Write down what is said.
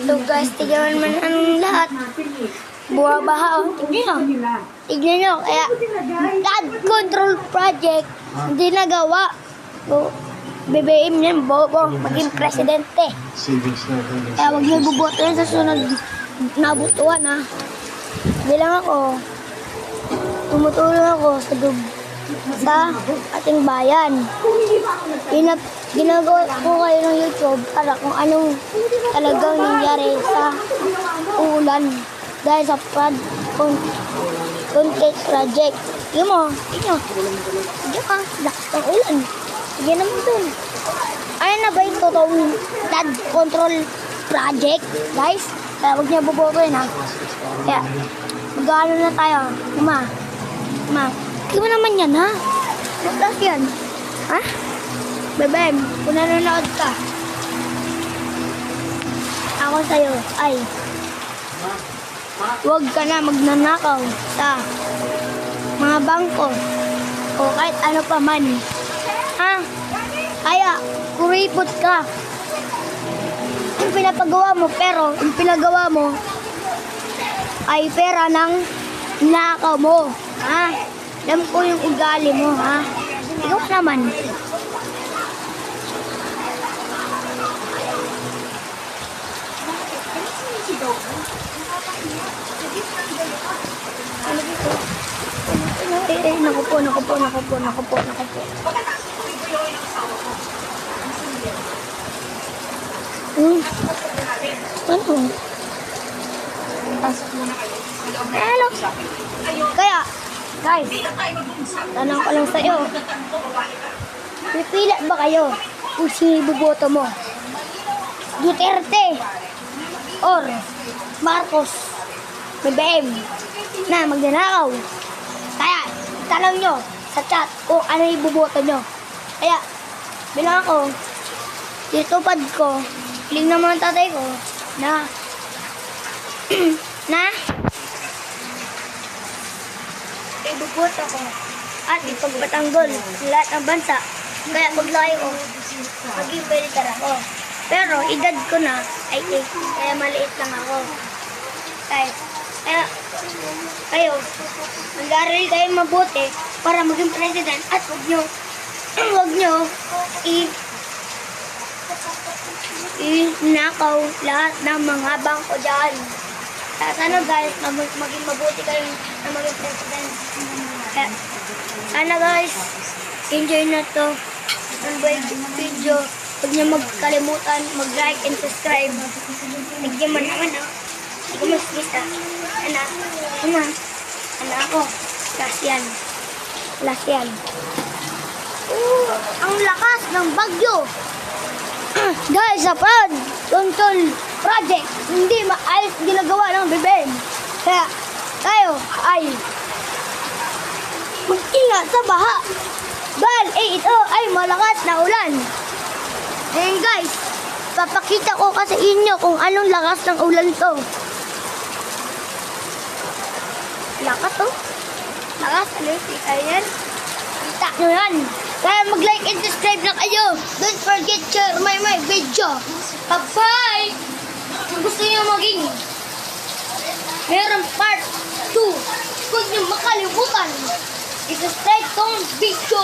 Ito guys, tignan man ang lahat. Buha-baha. Tignan nyo. Tignan nyo. Kaya, flood control project, hindi nagawa. So, BBM yan, bobo. Maging presidente. Kaya wag nyo buboto yan sa sunod na butuan, ha. Bilang ako, tumutulong ako sa ating bayan. Ginagawa ko kayo ng YouTube para kung anong talagang nangyari sa ulan dahil sa flood content project. Tignan mo, tignan ka, lakas ng ulan. Tignan naman dun. Ayun na ba yung totoong flood control project, guys? Kaya huwag niya buboto yun, ha. Kaya, mag-ano na tayo. Tignan mo naman yan, ha? Magdas yan. Ha? Bebem, kung nanonood ka, ako sa'yo ay huwag ka na magnanakaw sa mga bangko o kahit ano pa man. Ha? Kaya, kuripot ka. Yung pinapagawa mo, pero yung pinagawa mo ay pera ng nakaw mo. Ha? Alam ko yung ugali mo, ha? Ikaw naman. Naku po. Ano? Ano? Kaya, guys, tanong ko lang sa'yo. Pipila ba kayo kung sinibuboto mo? Duterte or Marcos, BBM na magnanakaw? Kaya, tanong nyo sa chat kung ano yung buboto nyo. Kaya, bilang ako, ditupad ko, hiling naman ang tatay ko na ibuboto ko at ipagbatanggol lahat ng bansa. Kaya paglaki ko, maging militar ako. Pero edad ko na ay 8, kaya maliit lang ako. Kaya kayo, mag-aaral kayo mabuti para maging president at huwag nyo inakaw lahat ng mga bangko dyan. Kaya sana guys, maging mabuti kayo na maging president. Kaya sana guys, enjoy na to ang video. Huwag niyo magkalimutan mag-like and subscribe. Nagyan man naman ako. Hindi ko mag-kita. Anak ako. Last yan. Ang lakas ng bagyo. Dahil sa flood control project, hindi maayos ginagawa ng BBM. Kaya tayo ay mag-ingat sa baha. Dahil ito ay malakas na ulan. Ayan guys, papakita ko kasi inyo kung anong lakas ng ulan to. Lakas to? Lakas, ano yung kita yan? Kita nyo yan. Kaya mag-like and subscribe na kayo. Don't forget to share my video. Bye-bye! Kung gusto nyo maging meron part 2, huwag nyo makalimutan. I-subscribe tong video.